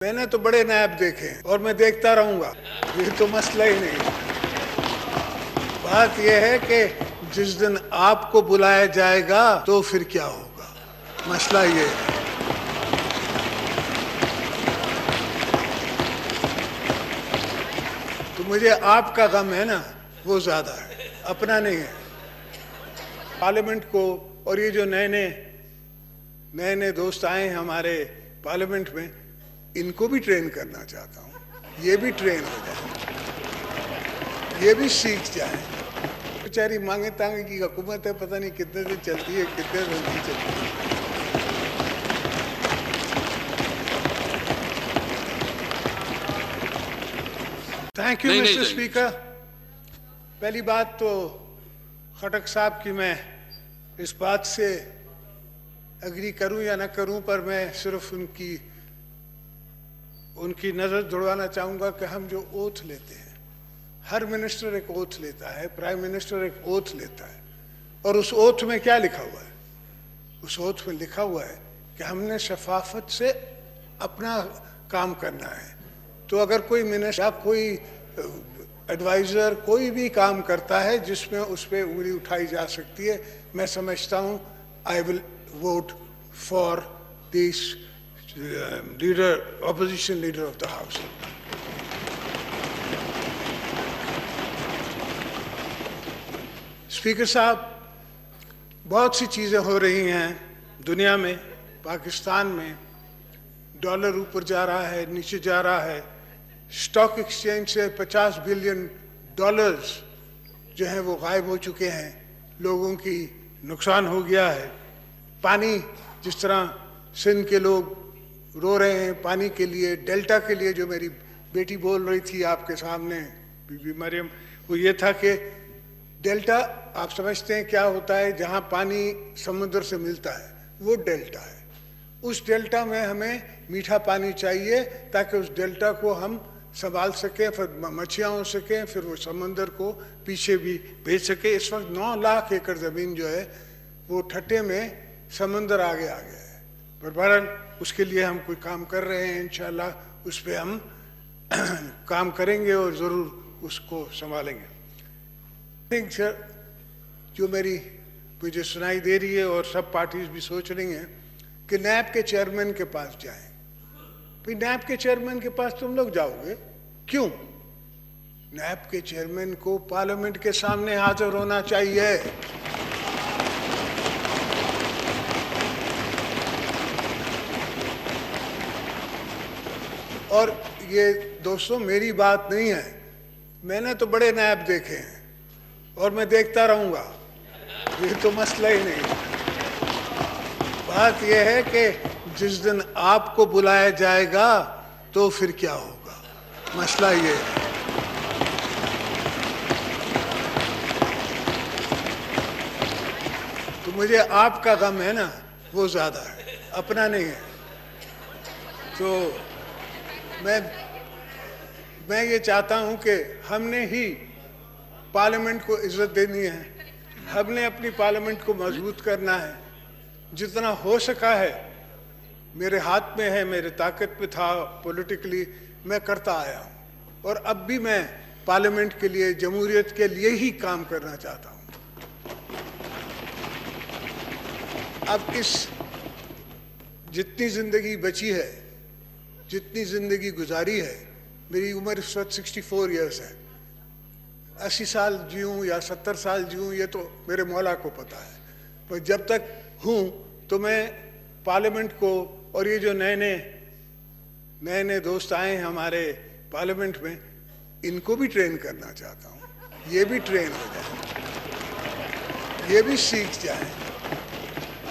मैंने तो बड़े नायब देखे हैं और मैं देखता रहूंगा, ये तो मसला ही नहीं। बात यह है कि जिस दिन आपको बुलाया जाएगा तो फिर क्या होगा, मसला ये है। तो मुझे आपका गम है ना, वो ज्यादा है, अपना नहीं है। पार्लियामेंट को और ये जो नए नए दोस्त आए हैं हमारे पार्लियामेंट में, इनको भी ट्रेन करना चाहता हूँ। ये भी ट्रेन हो जाए, ये भी सीख जाए। बेचारी मांगे तांगे की हुकूमत है, पता नहीं कितने दिन चलती है, कितने दिन नहीं चलती है। Thank you mister speaker. पहली बात तो खटक साहब की मैं इस बात से एग्री करूं या ना करूं, पर मैं सिर्फ उनकी नजर जुड़वाना चाहूंगा कि हम जो ओथ लेते हैं, हर मिनिस्टर एक ओथ लेता है, प्राइम मिनिस्टर एक ओथ लेता है, और उस ओथ में क्या लिखा हुआ है? उस ओथ में लिखा हुआ है कि हमने शफाफत से अपना काम करना है। तो अगर कोई मिनिस्टर या कोई एडवाइजर कोई भी काम करता है जिसमें उस पर उंगली उठाई जा सकती है, मैं समझता हूं I will vote for this opposition leader of the house. Speaker साहब, बहुत सी चीजें हो रही हैं दुनिया में, पाकिस्तान में डॉलर ऊपर जा रहा है, नीचे जा रहा है। स्टॉक एक्सचेंज से 50 बिलियन डॉलर्स जो हैं वो गायब हो चुके हैं, लोगों की नुकसान हो गया है। पानी, जिस तरह सिंध के लोग रो रहे हैं पानी के लिए, डेल्टा के लिए, जो मेरी बेटी बोल रही थी आपके सामने, बीबी मरियम, वो ये था कि डेल्टा आप समझते हैं क्या होता है? जहां पानी समुद्र से मिलता है वो डेल्टा है। उस डेल्टा में हमें मीठा पानी चाहिए ताकि उस डेल्टा को हम संभाल सकें, फिर मछलियाँ हो सकें, फिर वो समंदर को पीछे भी भेज सके। इस वक्त 9 लाख एकड़ ज़मीन जो है वो ठट्टे में समंदर आगे आ गया है। पर बहरहाल उसके लिए हम कोई काम कर रहे हैं, इंशाल्लाह उस पर हम काम करेंगे और ज़रूर उसको संभालेंगे। थिंक सर, जो मुझे सुनाई दे रही है और सब पार्टीज भी सोच रही हैं कि नैब के चेयरमैन के पास जाएं। भाई नैब के चेयरमैन के पास तुम लोग जाओगे क्यों? नैब के चेयरमैन को पार्लियामेंट के सामने हाजिर होना चाहिए। और ये दोस्तों मेरी बात नहीं है, मैंने तो बड़े नायब देखे हैं और मैं देखता रहूंगा, ये तो मसला ही नहीं। बात यह है कि जिस दिन आपको बुलाया जाएगा तो फिर क्या होगा, मसला ये है। तो मुझे आपका गम है ना, वो ज्यादा है, अपना नहीं है। तो मैं ये चाहता हूं कि हमने ही पार्लियामेंट को इज्जत देनी है, हमने अपनी पार्लियामेंट को मजबूत करना है। जितना हो सका है मेरे हाथ में है, मेरे ताकत में था पॉलिटिकली, मैं करता आया हूं और अब भी मैं पार्लियामेंट के लिए, जमहूरियत के लिए ही काम करना चाहता हूं। अब इस जितनी जिंदगी बची है, जितनी जिंदगी गुजारी है, मेरी उम्र इस वक्त 64 ईयर्स है, 80 साल जीऊँ या 70 साल जीऊँ ये तो मेरे मौला को पता है, पर जब तक हूँ तो मैं पार्लियामेंट को और ये जो नए दोस्त आए हैं हमारे पार्लियामेंट में, इनको भी ट्रेन करना चाहता हूँ। ये भी ट्रेन हो जाए, ये भी सीख जाए।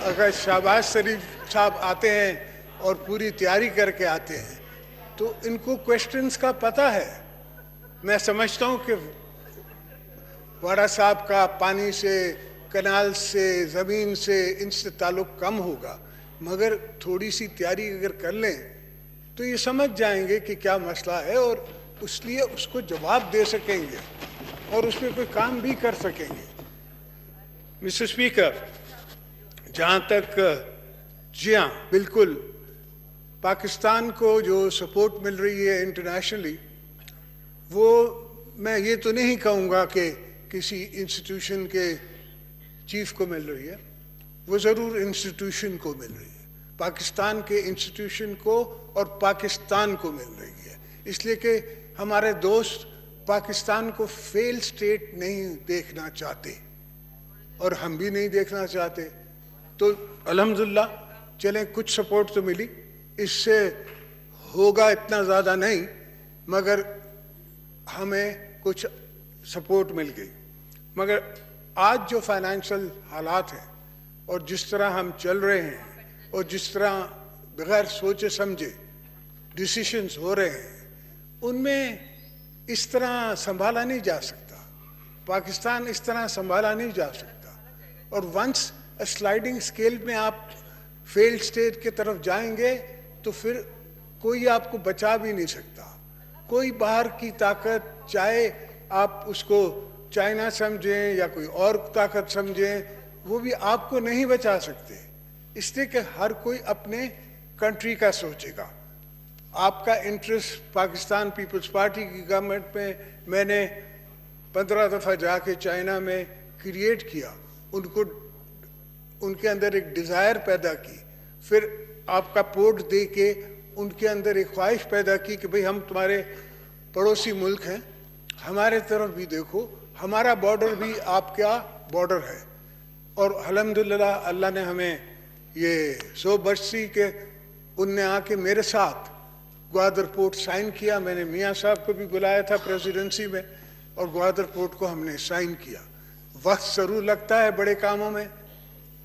अगर शहबाज शरीफ साहब आते हैं और पूरी तैयारी करके आते हैं तो इनको क्वेश्चंस का पता है। मैं समझता हूँ कि वाड़ा साहब का पानी से, कनाल से, ज़मीन से, इनसे ताल्लुक़ कम होगा, मगर थोड़ी सी तैयारी अगर कर लें तो ये समझ जाएंगे कि क्या मसला है और इसलिए उसको जवाब दे सकेंगे और उस पर कोई काम भी कर सकेंगे। मिस्टर स्पीकर, जहाँ तक, जी हाँ बिल्कुल, पाकिस्तान को जो सपोर्ट मिल रही है इंटरनेशनली, वो मैं ये तो नहीं कहूँगा कि किसी इंस्टीट्यूशन के चीफ को मिल रही है, वो ज़रूर इंस्टीट्यूशन को मिल रही है, पाकिस्तान के इंस्टीट्यूशन को और पाकिस्तान को मिल रही है। इसलिए कि हमारे दोस्त पाकिस्तान को फेल स्टेट नहीं देखना चाहते और हम भी नहीं देखना चाहते। तो अल्हम्दुलिल्लाह चलें, कुछ सपोर्ट तो मिली, इससे होगा इतना ज़्यादा नहीं, मगर हमें कुछ सपोर्ट मिल गई। मगर आज जो फाइनेंशियल हालात हैं और जिस तरह हम चल रहे हैं और जिस तरह बगैर सोचे समझे डिसीशंस हो रहे हैं, उनमें इस तरह संभाला नहीं जा सकता, पाकिस्तान इस तरह संभाला नहीं जा सकता। और वंस स्लाइडिंग स्केल में आप फेल्ड स्टेट की तरफ जाएंगे तो फिर कोई आपको बचा भी नहीं सकता। कोई बाहर की ताकत, चाहे आप उसको चाइना समझें या कोई और ताकत समझें, वो भी आपको नहीं बचा सकते। इसलिए कि हर कोई अपने कंट्री का सोचेगा। आपका इंटरेस्ट पाकिस्तान पीपल्स पार्टी की गवर्नमेंट में मैंने 15 दफ़ा जाके चाइना में क्रिएट किया, उनको उनके अंदर एक डिज़ायर पैदा की, फिर आपका पोर्ट दे के उनके अंदर एक ख्वाहिश पैदा की कि भाई हम तुम्हारे पड़ोसी मुल्क हैं, हमारे तरफ भी देखो, हमारा बॉर्डर भी आपका बॉर्डर है। और अल्हम्दुलिल्लाह अल्लाह ने हमें ये 100 बरसी के उनने आके मेरे साथ ग्वादर पोर्ट साइन किया। मैंने मियाँ साहब को भी बुलाया था प्रेसिडेंसी में और ग्वादर पोर्ट को हमने साइन किया। वक्त ज़रूर लगता है बड़े कामों में,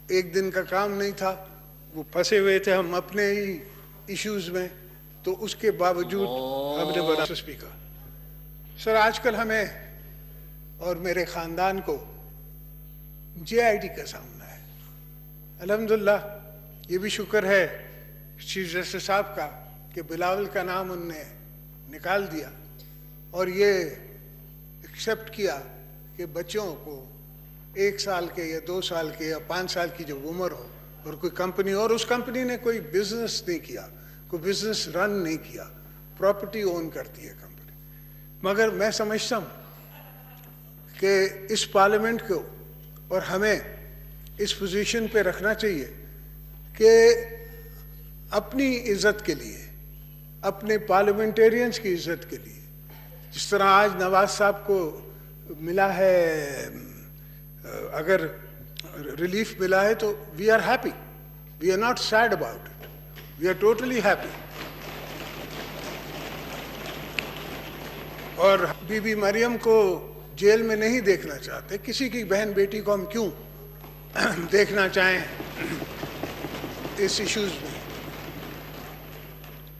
एक दिन का काम नहीं था, वो फंसे हुए थे हम अपने ही इश्यूज़ में, तो उसके बावजूद हमने बना। स्पीकर सर, आजकल हमें और मेरे ख़ानदान को JIT का सामना है। अल्हम्दुलिल्लाह ये भी शुक्र है चीफ जस्टिस साहब का कि बिलावल का नाम उनने निकाल दिया और ये एक्सेप्ट किया कि बच्चों को 1 साल के या 2 साल के या 5 साल की जब उम्र हो और कोई कंपनी, और उस कंपनी ने कोई बिजनेस नहीं किया, कोई बिजनेस रन नहीं किया, प्रॉपर्टी ओन करती है कंपनी। मगर मैं समझता हूँ कि इस पार्लियामेंट को और हमें इस पोजीशन पे रखना चाहिए कि अपनी इज़्ज़त के लिए, अपने पार्लियामेंटेरियंस की इज़्ज़त के लिए, जिस तरह आज नवाज साहब को मिला है, अगर रिलीफ मिला है तो we are happy, we are not sad about it, we are totally happy. और बीबी मरियम को जेल में नहीं देखना चाहते, किसी की बहन बेटी को हम क्यों देखना चाहें इस इश्यूज में।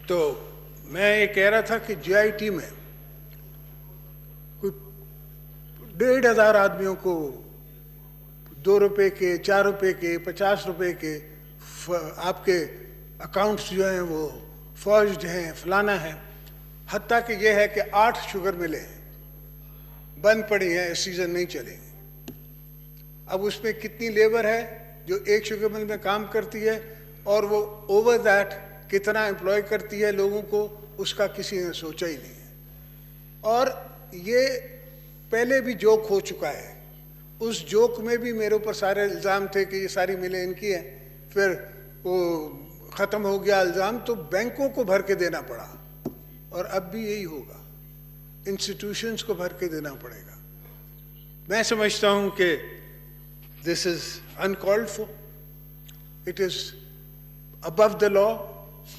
तो मैं ये कह रहा था कि JIT में कोई 1,500 आदमियों को 2 रुपए के, 4 रुपए के, 50 रुपए के आपके अकाउंट्स जो हैं वो फौज हैं, फलाना है। हत्ता कि ये है कि 8 शुगर मिले हैं, बंद पड़ी हैं, इस सीज़न नहीं चलेंगे। अब उसमें कितनी लेबर है जो एक शुगर मिल में काम करती है और वो ओवर दैट कितना एम्प्लॉय करती है लोगों को, उसका किसी ने सोचा ही नहीं है। और ये पहले भी जोक हो चुका है, उस जोक में भी मेरे ऊपर सारे इल्ज़ाम थे कि ये सारी मिलें इनकी हैं, फिर वो ख़त्म हो गया इल्ज़ाम, तो बैंकों को भर के देना पड़ा और अब भी यही होगा, इंस्टीट्यूशंस को भर के देना पड़ेगा। मैं समझता हूँ कि this is uncalled for, it is above the law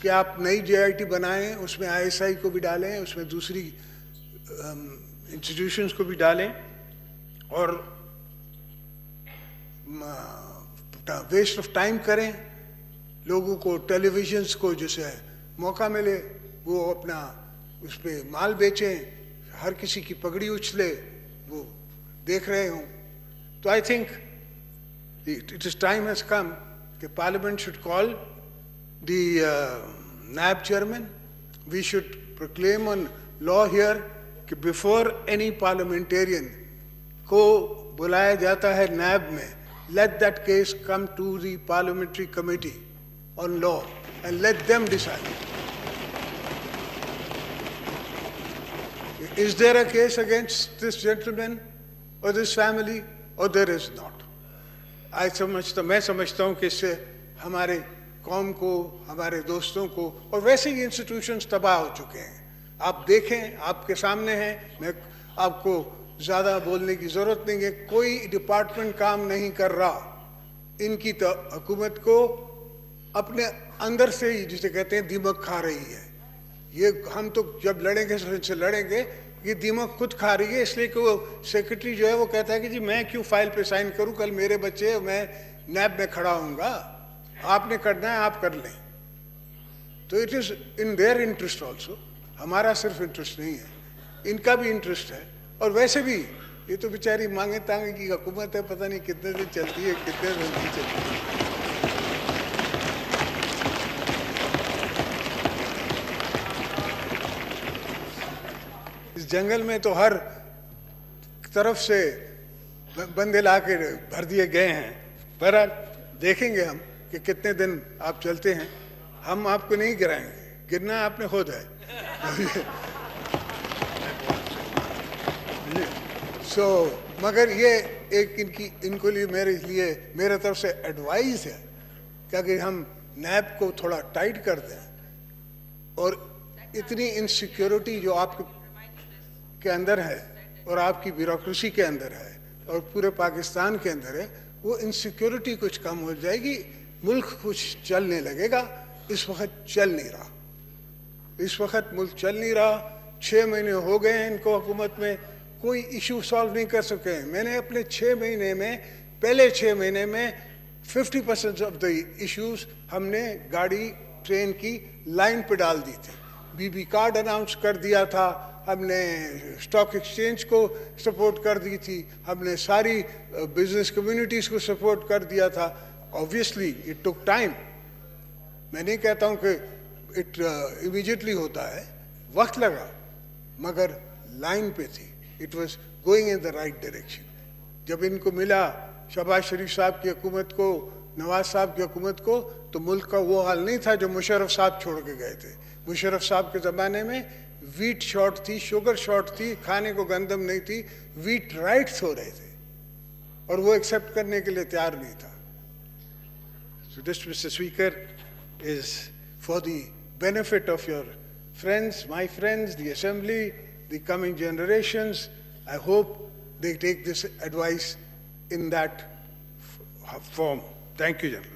कि आप नई JIT बनाएं, उसमें ISI को भी डालें, उसमें दूसरी इंस्टीट्यूशंस को भी डालें और वेस्ट ऑफ टाइम करें। लोगों को, टेलीविजन्स को जैसे मौका मिले वो अपना उस पर माल बेचें, हर किसी की पगड़ी उछले, वो देख रहे हों। तो I think it is time has come कि parliament should call the NAB chairman, we should proclaim on law here कि before any parliamentarian को बुलाया जाता है NAB में, let that case come to the parliamentary committee on law and let them decide. Is there a case against this gentleman or this family, or there is not? मैं समझता हूँ कि इससे हमारे कौम को, हमारे दोस्तों को, और वैसे ही इंस्टीट्यूशंस तबाह हो चुके हैं। आप देखें, आपके सामने हैं, मैं आपको ज़्यादा बोलने की ज़रूरत नहीं है, कोई डिपार्टमेंट काम नहीं कर रहा। इनकी तो हुकूमत को अपने अंदर से ही, जिसे कहते हैं, दीमक खा रही है। ये हम तो जब लड़ेंगे इनसे लड़ेंगे, ये दीमक खुद खा रही है, इसलिए कि वो सेक्रेटरी जो है वो कहता है कि जी मैं क्यों फाइल पे साइन करूं, कल मेरे बच्चे, मैं नैब में खड़ा होऊंगा, आपने करना है आप कर लें। तो it is in their interest also, हमारा सिर्फ इंटरेस्ट नहीं है, इनका भी इंटरेस्ट है। और वैसे भी ये तो बेचारी मांगे तांगे की हुकूमत है, पता नहीं कितने दिन चलती है, कितने दिन नहीं चलती है। इस जंगल में तो हर तरफ से बंदे ला के भर दिए गए हैं, पर देखेंगे हम कि कितने दिन आप चलते हैं। हम आपको नहीं गिराएंगे, गिरना आपने खुद है। मगर ये एक इनको लिए मेरे तरफ से एडवाइस है कि अगर हम नैब को थोड़ा टाइट कर दें, और इतनी इनसिक्योरिटी जो आपके अंदर है और आपकी ब्यूरोक्रेसी के अंदर है और पूरे पाकिस्तान के अंदर है, वो इनसिक्योरिटी कुछ कम हो जाएगी, मुल्क कुछ चलने लगेगा। इस वक्त चल नहीं रहा, इस वक्त मुल्क चल नहीं रहा। 6 महीने हो गए हैं इनको हुकूमत में, कोई इशू सॉल्व नहीं कर सके हैं। मैंने अपने 6 महीने में, पहले 6 महीने में 50% ऑफ द इश्यूज हमने गाड़ी ट्रेन की लाइन पे डाल दी थी। बीबी कार्ड अनाउंस कर दिया था, हमने स्टॉक एक्सचेंज को सपोर्ट कर दी थी, हमने सारी बिजनेस कम्युनिटीज़ को सपोर्ट कर दिया था। ऑब्वियसली इट टुक टाइम, मैं नहीं कहता हूँ कि इट इमीडिएटली होता है, वक्त लगा, मगर लाइन पे थी, it was going in the right direction. जब इनको मिला शहबाज शरीफ साहब की हुकूमत को, नवाज साहब की हुकूमत को, तो मुल्क का वो हाल नहीं था जो मुशर्रफ साहब छोड़ के गए थे। मुशर्रफ साहब के ज़माने में वीट शॉर्ट थी, शुगर शॉर्ट थी, खाने को गंदम नहीं थी, वीट राइट्स हो रहे थे, और वो एक्सेप्ट करने के लिए तैयार नहीं था। So this, Mr. Speaker, is for the benefit of your friends, my friends, the Assembly, the coming generations. I hope they take this advice in that form. Thank you, gentlemen.